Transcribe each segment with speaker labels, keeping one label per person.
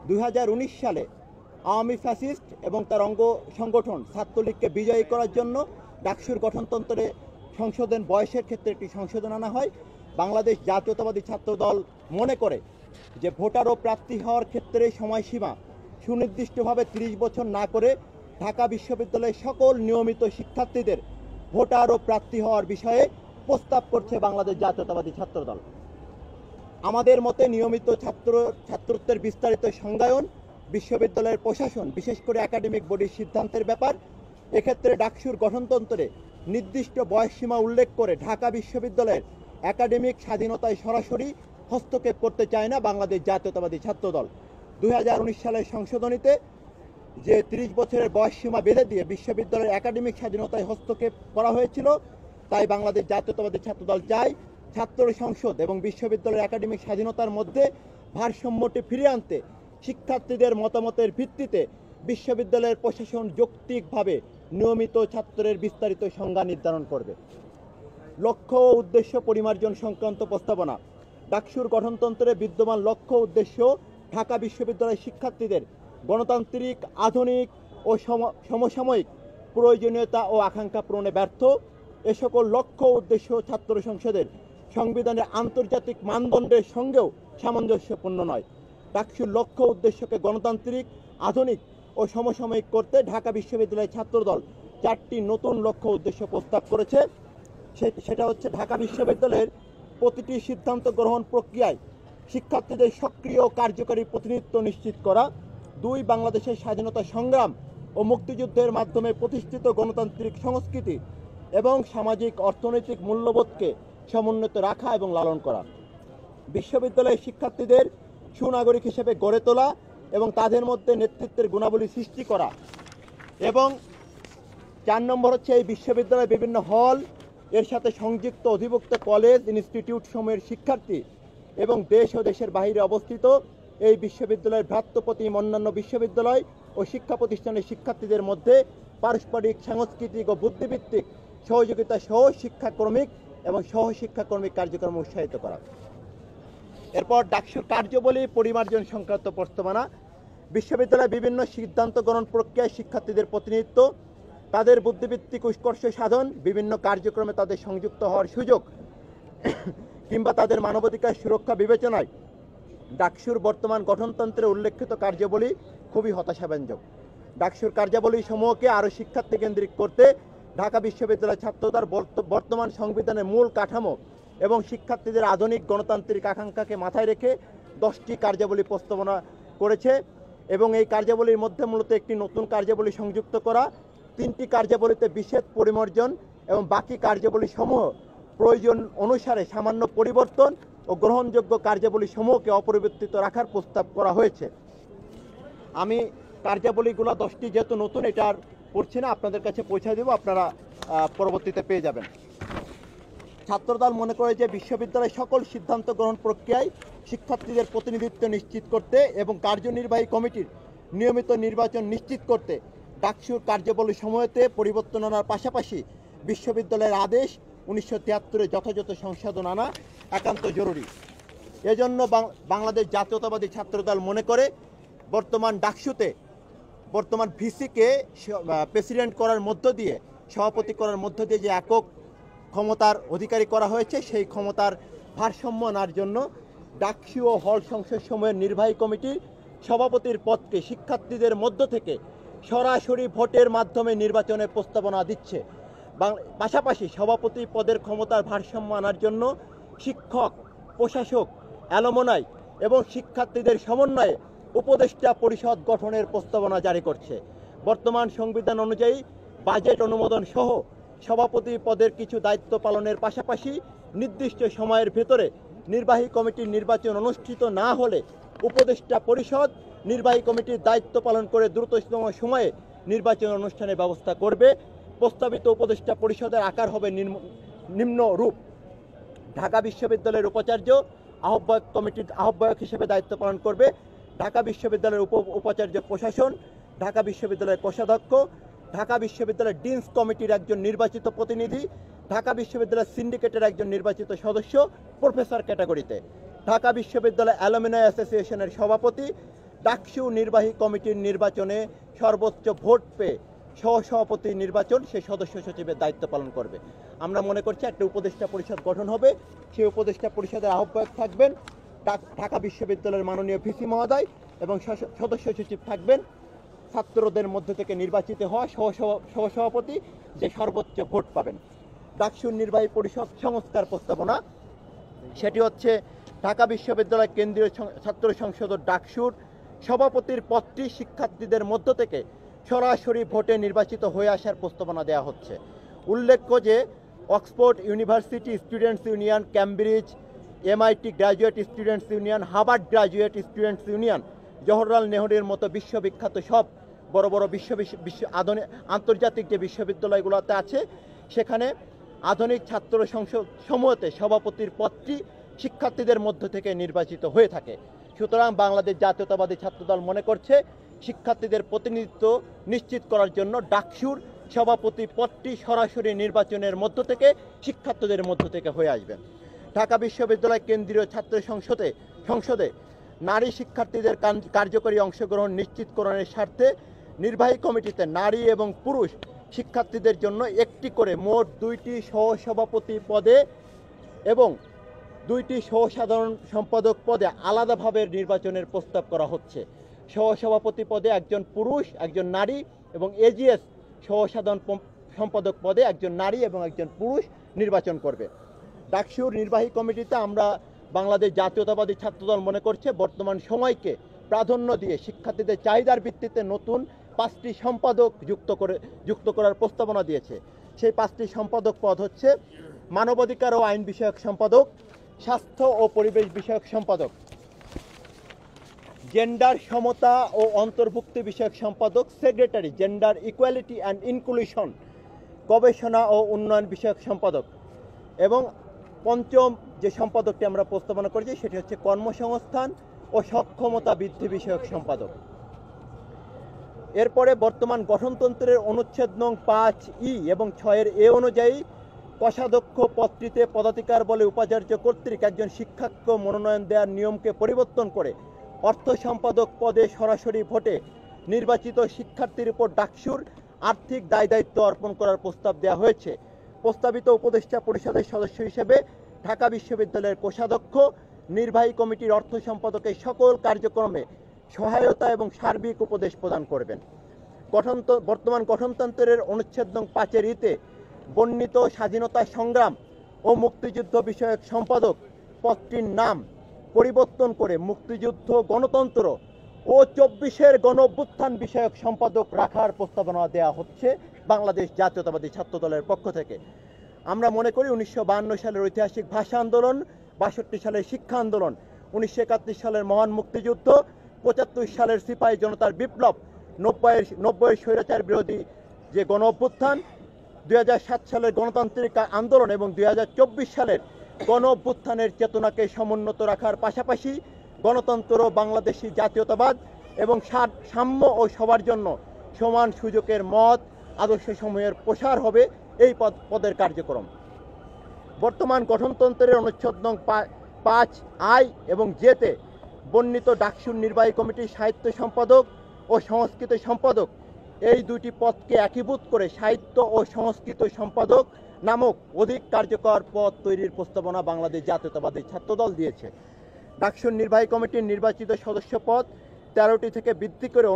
Speaker 1: 2019 সালে আওয়ামী ফ্যাসিস্ট এবং তার অঙ্গ সংগঠন ছাত্রলীগকে বিজয়ী করার জন্য ডাকসুর গঠনতন্ত্রে সংশোধন বয়সের ক্ষেত্রে একটি সংশোধন আনা হয়। বাংলাদেশ জাতীয়তাবাদী ছাত্র দল মনে করে যে ভোটার ও প্রার্থী হওয়ার ক্ষেত্রে সময়সীমা সুনির্দিষ্টভাবে 30 বছর না করে ঢাকা বিশ্ববিদ্যালয়ের সকল নিয়মিত শিক্ষার্থীদের ভোটার ও প্রার্থী হওয়ার বিষয়ে প্রস্তাব করছে বাংলাদেশ জাতীয়তাবাদী ছাত্র দল। আমাদের মতে নিয়মিত ছাত্রত্বের বিস্তারিত সংজ্ঞায়ন বিশ্ববিদ্যালয়ের প্রশাসন, বিশেষ করে একাডেমিক বডির সিদ্ধান্তের ব্যাপার। এক্ষেত্রে ডাকসুর গঠনতন্ত্রে নির্দিষ্ট বয়সসীমা উল্লেখ করে ঢাকা বিশ্ববিদ্যালয়ের একাডেমিক স্বাধীনতায় সরাসরি হস্তক্ষেপ করতে চায় না বাংলাদেশ জাতীয়তাবাদী ছাত্র দল। 2019 সালের সংশোধনীতে যে 30 বছরের বয়সসীমা বেঁধে দিয়ে বিশ্ববিদ্যালয়ের একাডেমিক স্বাধীনতায় হস্তক্ষেপ করা হয়েছিল, তাই বাংলাদেশ জাতীয়তাবাদী ছাত্র দল চায় ছাত্র সংসদ এবং বিশ্ববিদ্যালয়ের একাডেমিক স্বাধীনতার মধ্যে ভারসাম্যটি ফিরিয়ে আনতে শিক্ষার্থীদের মতামতের ভিত্তিতে বিশ্ববিদ্যালয়ের প্রশাসন যৌক্তিকভাবে নিয়মিত ছাত্রের বিস্তারিত সংজ্ঞা নির্ধারণ করবে। লক্ষ্য ও উদ্দেশ্য পরিমার্জন সংক্রান্ত প্রস্তাবনা। ডাকসুর গঠনতন্ত্রে বিদ্যমান লক্ষ্য উদ্দেশ্য ঢাকা বিশ্ববিদ্যালয়ের শিক্ষার্থীদের গণতান্ত্রিক, আধুনিক ও সমসাময়িক প্রয়োজনীয়তা ও আকাঙ্ক্ষা পূরণে ব্যর্থ। এ সকল লক্ষ্য উদ্দেশ্য ছাত্র সংসদের সংবিধানের আন্তর্জাতিক মানদণ্ডের সঙ্গেও সামঞ্জস্যপূর্ণ নয়। ডাকসুর লক্ষ্য উদ্দেশ্যকে গণতান্ত্রিক, আধুনিক ও সমসাময়িক করতে ঢাকা বিশ্ববিদ্যালয়ের ছাত্রদল 4টি নতুন লক্ষ্য উদ্দেশ্য প্রস্তাব করেছে। সেটা হচ্ছে ঢাকা বিশ্ববিদ্যালয়ের প্রতিটি সিদ্ধান্ত গ্রহণ প্রক্রিয়ায় শিক্ষার্থীদের সক্রিয় ও কার্যকরী প্রতিনিধিত্ব নিশ্চিত করা। 2, বাংলাদেশের স্বাধীনতা সংগ্রাম ও মুক্তিযুদ্ধের মাধ্যমে প্রতিষ্ঠিত গণতান্ত্রিক সংস্কৃতি এবং সামাজিক অর্থনৈতিক মূল্যবোধকে সমুন্নত রাখা এবং লালন করা। বিশ্ববিদ্যালয়ের শিক্ষার্থীদের সুনাগরিক হিসেবে গড়ে তোলা এবং তাদের মধ্যে নেতৃত্বের গুণাবলী সৃষ্টি করা। এবং 4 নম্বর হচ্ছে এই বিশ্ববিদ্যালয়ের বিভিন্ন হল, এর সাথে সংযুক্ত অধিভুক্ত কলেজ, ইনস্টিটিউট সমূহের শিক্ষার্থী এবং দেশ ও দেশের বাইরে অবস্থিত এই বিশ্ববিদ্যালয়ের ভ্রাতৃপ্রতিম অন্যান্য বিশ্ববিদ্যালয় ও শিক্ষা প্রতিষ্ঠানের শিক্ষার্থীদের মধ্যে পারস্পরিক, সাংস্কৃতিক ও বুদ্ধিভিত্তিক সহযোগিতা সহ শিক্ষাক্রমিক এবং সহশিক্ষাক্রমিক কার্যক্রম উৎসাহিত করা। এরপর ডাকসুর কার্যাবলী পরিমার্জন সংক্রান্ত প্রস্তাবনা। বিশ্ববিদ্যালয়ের বিভিন্ন সিদ্ধান্ত গ্রহণ প্রক্রিয়ায় শিক্ষার্থীদের প্রতিনিধিত্ব, তাদের বুদ্ধিভিত্তিক উৎকর্ষ সাধন, বিভিন্ন কার্যক্রমে তাদের সংযুক্ত হওয়ার সুযোগ কিংবা তাদের মানবাধিকার সুরক্ষা বিবেচনায় ডাকসুর বর্তমান গঠনতন্ত্রে উল্লেখিত কার্যাবলী খুবই হতাশাব্যঞ্জক। ডাকসুর কার্যাবলী সমূহকে আরও শিক্ষার্থী কেন্দ্রিক করতে ঢাকা বিশ্ববিদ্যালয় ছাত্রদল বর্তমান সংবিধানের মূল কাঠামো এবং শিক্ষার্থীদের আধুনিক গণতান্ত্রিক আকাঙ্ক্ষাকে মাথায় রেখে 10টি কার্যাবলী প্রস্তাবনা করেছে এবং এই কার্যাবলীর মধ্যে মূলত একটি নতুন কার্যাবলী সংযুক্ত করা, 3টি কার্যাবলীতে বিশেষ পরিমার্জন এবং বাকি কার্যাবলী সমূহ প্রয়োজন অনুসারে সামান্য পরিবর্তন ও গ্রহণযোগ্য কার্যাবলী সমূহকে অপরিবর্তিত রাখার প্রস্তাব করা হয়েছে। আমি কার্যাবলীগুলো 10টি যেহেতু নতুন, এটা আর পড়ছি না, আপনাদের কাছে পৌঁছে দেব, আপনারা পরবর্তীতে পেয়ে যাবেন। ছাত্রদল মনে করে যে বিশ্ববিদ্যালয়ের সকল সিদ্ধান্ত গ্রহণ প্রক্রিয়ায় শিক্ষার্থীদের প্রতিনিধিত্ব নিশ্চিত করতে এবং কার্যনির্বাহী কমিটির নিয়মিত নির্বাচন নিশ্চিত করতে ডাকসুর কার্যাবলী সমূহতে পরিবর্তন আনার পাশাপাশি বিশ্ববিদ্যালয়ের আদেশ 1973-এ যথাযথ সংশোধন আনা একান্ত জরুরি। এজন্য বাংলাদেশ জাতীয়তাবাদী ছাত্রদল মনে করে বর্তমান ডাকসুতে বর্তমান ভিসিকে প্রেসিডেন্ট করার মধ্য দিয়ে, সভাপতি করার মধ্য দিয়ে যে একক ক্ষমতার অধিকারী করা হয়েছে, সেই ক্ষমতার ভারসাম্য আনার জন্য ডাকসু ও হল সংসদ সমূহের নির্বাহী কমিটির সভাপতির পদকে শিক্ষার্থীদের মধ্য থেকে সরাসরি ভোটের মাধ্যমে নির্বাচনের প্রস্তাবনা দিচ্ছে। পাশাপাশি সভাপতি পদের ক্ষমতার ভারসাম্য আনার জন্য শিক্ষক, প্রশাসক, অ্যালুমনাই এবং শিক্ষার্থীদের সমন্বয়ে উপদেষ্টা পরিষদ গঠনের প্রস্তাবনা জারি করছে। বর্তমান সংবিধান অনুযায়ী বাজেট অনুমোদন সহ সভাপতি পদের কিছু দায়িত্ব পালনের পাশাপাশি নির্দিষ্ট সময়ের ভেতরে নির্বাহী কমিটির নির্বাচন অনুষ্ঠিত না হলে উপদেষ্টা পরিষদ নির্বাহী কমিটির দায়িত্ব পালন করে দ্রুততম সময়ে নির্বাচন অনুষ্ঠানের ব্যবস্থা করবে। প্রস্তাবিত উপদেষ্টা পরিষদের আকার হবে নিম্নরূপ: ঢাকা বিশ্ববিদ্যালয়ের উপাচার্য আহ্বায়ক কমিটির আহ্বায়ক হিসেবে দায়িত্ব পালন করবে, ঢাকা বিশ্ববিদ্যালয়ের উপাচার্য প্রশাসন, ঢাকা বিশ্ববিদ্যালয়ের কোষাধ্যক্ষ, ঢাকা বিশ্ববিদ্যালয়ের ডিনস কমিটির একজন নির্বাচিত প্রতিনিধি, ঢাকা বিশ্ববিদ্যালয়ের সিন্ডিকেটের একজন নির্বাচিত সদস্য প্রফেসর ক্যাটাগরিতে, ঢাকা বিশ্ববিদ্যালয় অ্যালুমিনাই অ্যাসোসিয়েশনের সভাপতি, ডাকসু নির্বাহী কমিটির নির্বাচনে সর্বোচ্চ ভোট পেয়ে সহসভাপতি নির্বাচন সেই সদস্য সচিবের দায়িত্ব পালন করবে। আমরা মনে করছি একটা উপদেষ্টা পরিষদ গঠন হবে, সেই উপদেষ্টা পরিষদের আহ্বায়ক থাকবেন ঢাকা বিশ্ববিদ্যালয়ের মাননীয় ভিসি মহোদয় এবং সদস্য সচিব থাকবেন ছাত্রদের মধ্য থেকে নির্বাচিত হওয়া সহসভাপতি যে সর্বোচ্চ ভোট পাবেন। ডাকসুর নির্বাহী পরিষদ সংস্কার প্রস্তাবনা সেটি হচ্ছে ঢাকা বিশ্ববিদ্যালয় কেন্দ্রীয় ছাত্র সংসদ ডাকসুর সভাপতির পদটি শিক্ষার্থীদের মধ্য থেকে সরাসরি ভোটে নির্বাচিত হয়ে আসার প্রস্তাবনা দেওয়া হচ্ছে। উল্লেখ্য যে Oxford university students union, Cambridge, MIT graduate students union, Harvard graduate students union, Jawaharlal নেহরুর মতো বিশ্ববিখ্যাত সব বড় বড় আধুনিক আন্তর্জাতিক যে বিশ্ববিদ্যালয়গুলোতে আছে সেখানে আধুনিক ছাত্র সংসদ সমূহতে সভাপতির পদটি শিক্ষার্থীদের মধ্য থেকে নির্বাচিত হয়ে থাকে। সুতরাং বাংলাদেশ জাতীয়তাবাদী ছাত্রদল মনে করছে শিক্ষার্থীদের প্রতিনিধিত্ব নিশ্চিত করার জন্য ডাকসুর সভাপতি পদটি সরাসরি নির্বাচনের মধ্য থেকে শিক্ষার্থীদের মধ্য থেকে হয়ে আসবে। ঢাকা বিশ্ববিদ্যালয় কেন্দ্রীয় ছাত্র সংসদে নারী শিক্ষার্থীদের কার্যকরী অংশগ্রহণ নিশ্চিতকরণের স্বার্থে নির্বাহী কমিটিতে নারী এবং পুরুষ শিক্ষার্থীদের জন্য একটি করে মোট 2টি সহসভাপতি পদে এবং 2টি সহসাধারণ সম্পাদক পদে আলাদাভাবে নির্বাচনের প্রস্তাব করা হচ্ছে। সহসভাপতি পদে একজন পুরুষ, একজন নারী এবং AGS সহসাধারণ সম্পাদক পদে একজন নারী এবং একজন পুরুষ নির্বাচন করবে। ডাকসুর নির্বাহী কমিটিতে আমরা বাংলাদেশ জাতীয়তাবাদী ছাত্রদল মনে করছে বর্তমান সময়কে প্রাধান্য দিয়ে শিক্ষার্থীদের চাহিদার ভিত্তিতে নতুন 5টি সম্পাদক যুক্ত করার প্রস্তাবনা দিয়েছে। সেই 5টি সম্পাদক পদ হচ্ছে মানবাধিকার ও আইন বিষয়ক সম্পাদক, স্বাস্থ্য ও পরিবেশ বিষয়ক সম্পাদক, জেন্ডার সমতা ও অন্তর্ভুক্তি বিষয়ক সম্পাদক, secretary gender equality and inclusion, গবেষণা ও উন্নয়ন বিষয়ক সম্পাদক এবং পঞ্চম যে সম্পাদকটি আমরা প্রস্তাবনা করেছি সেটি হচ্ছে কর্মসংস্থান ও সক্ষমতা বৃদ্ধি বিষয়ক সম্পাদক। এরপরে বর্তমান গঠনতন্ত্রের অনুচ্ছেদ নং 5E এবং 6A অনুযায়ী কোষাধ্যক্ষ পদটিতে পদাধিকার বলে উপাচার্য কর্তৃক একজন শিক্ষককে মনোনয়ন দেওয়ার নিয়মকে পরিবর্তন করে অর্থ সম্পাদক পদে সরাসরি ভোটে নির্বাচিত শিক্ষার্থীর উপর ডাকসুর আর্থিক দায়-দায়িত্ব অর্পণ করার প্রস্তাব দেওয়া হয়েছে। প্রস্তাবিত উপদেষ্টা পরিষদের সদস্য হিসেবে ঢাকা বিশ্ববিদ্যালয়ের কোষাধ্যক্ষ নির্বাহী কমিটির অর্থ সম্পাদকের সকল কার্যক্রমে সহায়তা এবং সার্বিক উপদেশ প্রদান করবেন। বর্তমান গঠনতন্ত্রের অনুচ্ছেদ নং 5-তে বর্ণিত স্বাধীনতা সংগ্রাম ও মুক্তিযুদ্ধ বিষয়ক সম্পাদক পদটির নাম পরিবর্তন করে মুক্তিযুদ্ধ, গণতন্ত্র ও 24-এর গণ অভ্যুত্থান বিষয়ক সম্পাদক রাখার প্রস্তাবনা দেওয়া হচ্ছে বাংলাদেশ জাতীয়তাবাদী ছাত্রদলের পক্ষ থেকে। আমরা মনে করি 1952 সালের ঐতিহাসিক ভাষা আন্দোলন, 62 সালের শিক্ষা আন্দোলন, 1971 সালের মহান মুক্তিযুদ্ধ, 75 সালের সিপাহী জনতার বিপ্লব, 90-এর স্বৈরাচার বিরোধী যে গণ অভ্যুত্থান, 2007 সালের গণতান্ত্রিক আন্দোলন এবং 2024 সালের গণ অভ্যুত্থানের চেতনাকে সমুন্নত রাখার পাশাপাশি গণতন্ত্র, বাংলাদেশি জাতীয়তাবাদ এবং সাম্য ও সবার জন্য সমান সুযোগের মত আদর্শসমূহের প্রসার হবে এই পদের কার্যক্রম। বর্তমান গঠনতন্ত্রের অনুচ্ছেদ নং 5I এবং Jতে বর্ণিত ডাকসুর নির্বাহী কমিটির সাহিত্য সম্পাদক ও সংস্কৃত সম্পাদক এই 2টি পদকে একীভূত করে সাহিত্য ও সংস্কৃত সম্পাদক নামক অধিক কার্যকর পদ তৈরির প্রস্তাবনা বাংলাদেশ জাতীয়তাবাদী ছাত্রদল দিয়েছে। ডাকসুর নির্বাহী কমিটির নির্বাচিত সদস্য পদ 13টি থেকে বৃদ্ধি করে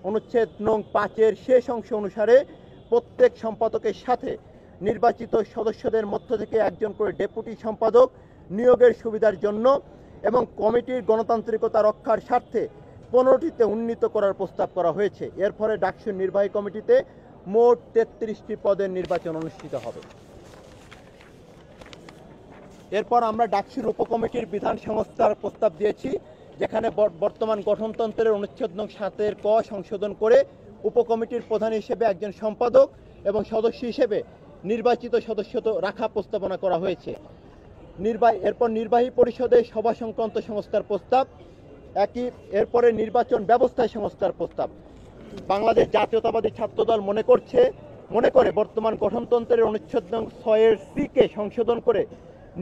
Speaker 1: অনুচ্ছেদ নং 5-এর শেষ অংশ অনুসারে প্রত্যেক সম্পাদকের সাথে নির্বাচিত সদস্যদের মধ্য থেকে একজন করে ডেপুটি সম্পাদক নিয়োগের সুবিধার জন্য এবং কমিটির গণতান্ত্রিকতা রক্ষার স্বার্থে 15টিতে উন্নীত করার প্রস্তাব করা হয়েছে। এর ফলে ডাকসুর নির্বাহী কমিটিতে মোট 33টি পদের নির্বাচন অনুষ্ঠিত হবে। এরপর আমরা ডাকসুর উপকমিটির বিধান সংস্থার প্রস্তাব দিয়েছি, যেখানে বর্তমান গঠনতন্ত্রের অনুচ্ছেদ নং 7-এর ক সংশোধন করে উপকমিটির প্রধান হিসেবে একজন সম্পাদক এবং সদস্য হিসেবে নির্বাচিত সদস্য রাখা প্রস্তাবনা করা হয়েছে। এরপর নির্বাহী পরিষদে সভা সংক্রান্ত সংস্থার প্রস্তাব, এরপরে নির্বাচন ব্যবস্থায় সংস্থার প্রস্তাব। বাংলাদেশ জাতীয়তাবাদী ছাত্রদল মনে করে বর্তমান গঠনতন্ত্রের অনুচ্ছেদ নং 6-এর C-কে সংশোধন করে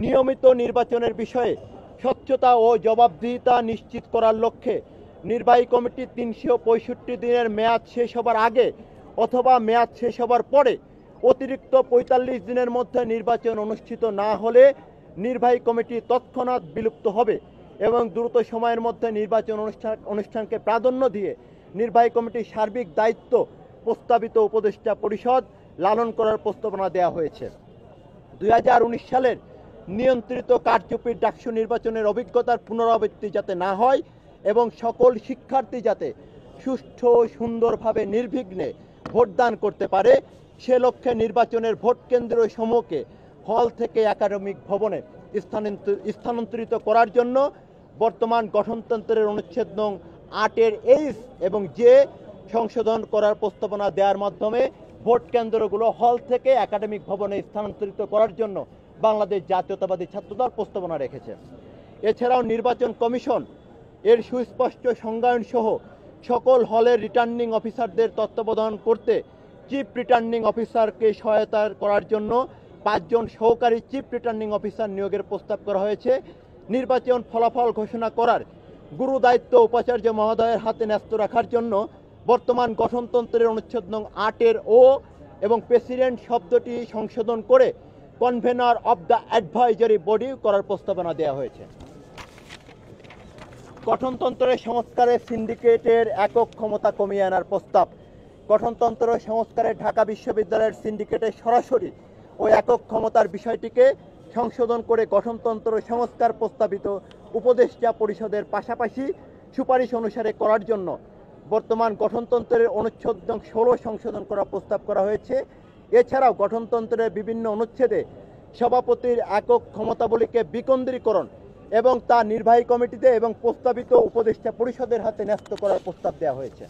Speaker 1: নিয়মিত নির্বাচনের বিষয়ে স্বচ্ছতা ও জবাবদিহিতা নিশ্চিত করার লক্ষ্যে নির্বাহী কমিটি 365 দিনের মেয়াদ শেষ হবার আগে অথবা মেয়াদ শেষ হবার পরে অতিরিক্ত 45 দিনের মধ্যে নির্বাচন অনুষ্ঠিত না হলে নির্বাহী কমিটি তৎক্ষণাৎ বিলুপ্ত হবে এবং দ্রুত সময়ের মধ্যে নির্বাচন অনুষ্ঠানকে প্রাধান্য দিয়ে নির্বাহী কমিটির সার্বিক দায়িত্ব প্রস্তাবিত উপদেষ্টা পরিষদ লালন করার প্রস্তাবনা দেওয়া হয়েছে। 2019 সালের নিয়ন্ত্রিত কারচুপির ডাকসু নির্বাচনের অভিজ্ঞতার পুনরাবৃত্তি যাতে না হয় এবং সকল শিক্ষার্থী যাতে সুষ্ঠু সুন্দরভাবে নির্বিঘ্নে ভোটদান করতে পারে সে লক্ষ্যে নির্বাচনের ভোট কেন্দ্র সমূহকে হল থেকে একাডেমিক ভবনে স্থানান্তরিত করার জন্য বর্তমান গঠনতন্ত্রের অনুচ্ছেদ নং 8-এর H এবং J সংশোধন করার প্রস্তাবনা দেওয়ার মাধ্যমে ভোট কেন্দ্রগুলো হল থেকে একাডেমিক ভবনে স্থানান্তরিত করার জন্য বাংলাদেশ জাতীয়তাবাদী ছাত্রদল প্রস্তাবনা রেখেছে। এছাড়াও নির্বাচন কমিশন এর সুস্পষ্ট সংজ্ঞায়ন সহ সকল হলের রিটার্নিং অফিসারদের তত্ত্বাবধান করতে চিফ রিটার্নিং অফিসারকে সহায়তা করার জন্য 5 জন সহকারী চিফ রিটার্নিং অফিসার নিয়োগের প্রস্তাব করা হয়েছে। নির্বাচন ফলাফল ঘোষণা করার গুরু দায়িত্ব উপাচার্য মহোদয়ের হাতে ন্যস্ত রাখার জন্য বর্তমান গঠনতন্ত্রের অনুচ্ছেদ নং 8-এর O এবং প্রেসিডেন্ট শব্দটি সংশোধন করে convenor of the advisory body করার প্রস্তাবনা দেওয়া হয়েছে। গঠনতন্ত্রের সংস্কারে সিন্ডিকেটের একক ক্ষমতা কমিয়ে আনার প্রস্তাব। গঠনতন্ত্র সংস্কারে ঢাকা বিশ্ববিদ্যালয়ের সিন্ডিকেটের সরাসরি ও একক ক্ষমতার বিষয়টিকে সংশোধন করে গঠনতন্ত্র সংস্কার প্রস্তাবিত উপদেষ্টা পরিষদের পাশাপাশি সুপারিশ অনুসারে করার জন্য বর্তমান গঠনতন্ত্রের অনুচ্ছেদ নং 16 সংশোধন করার প্রস্তাব করা হয়েছে। এছাড়াও গঠনতন্ত্রের বিভিন্ন অনুচ্ছেদে সভাপতির একক ক্ষমতাবলীকে বিকেন্দ্রীকরণ এবং তা নির্বাহী কমিটিতে এবং প্রস্তাবিত উপদেষ্টা পরিষদের হাতে ন্যস্ত করার প্রস্তাব দেওয়া হয়েছে।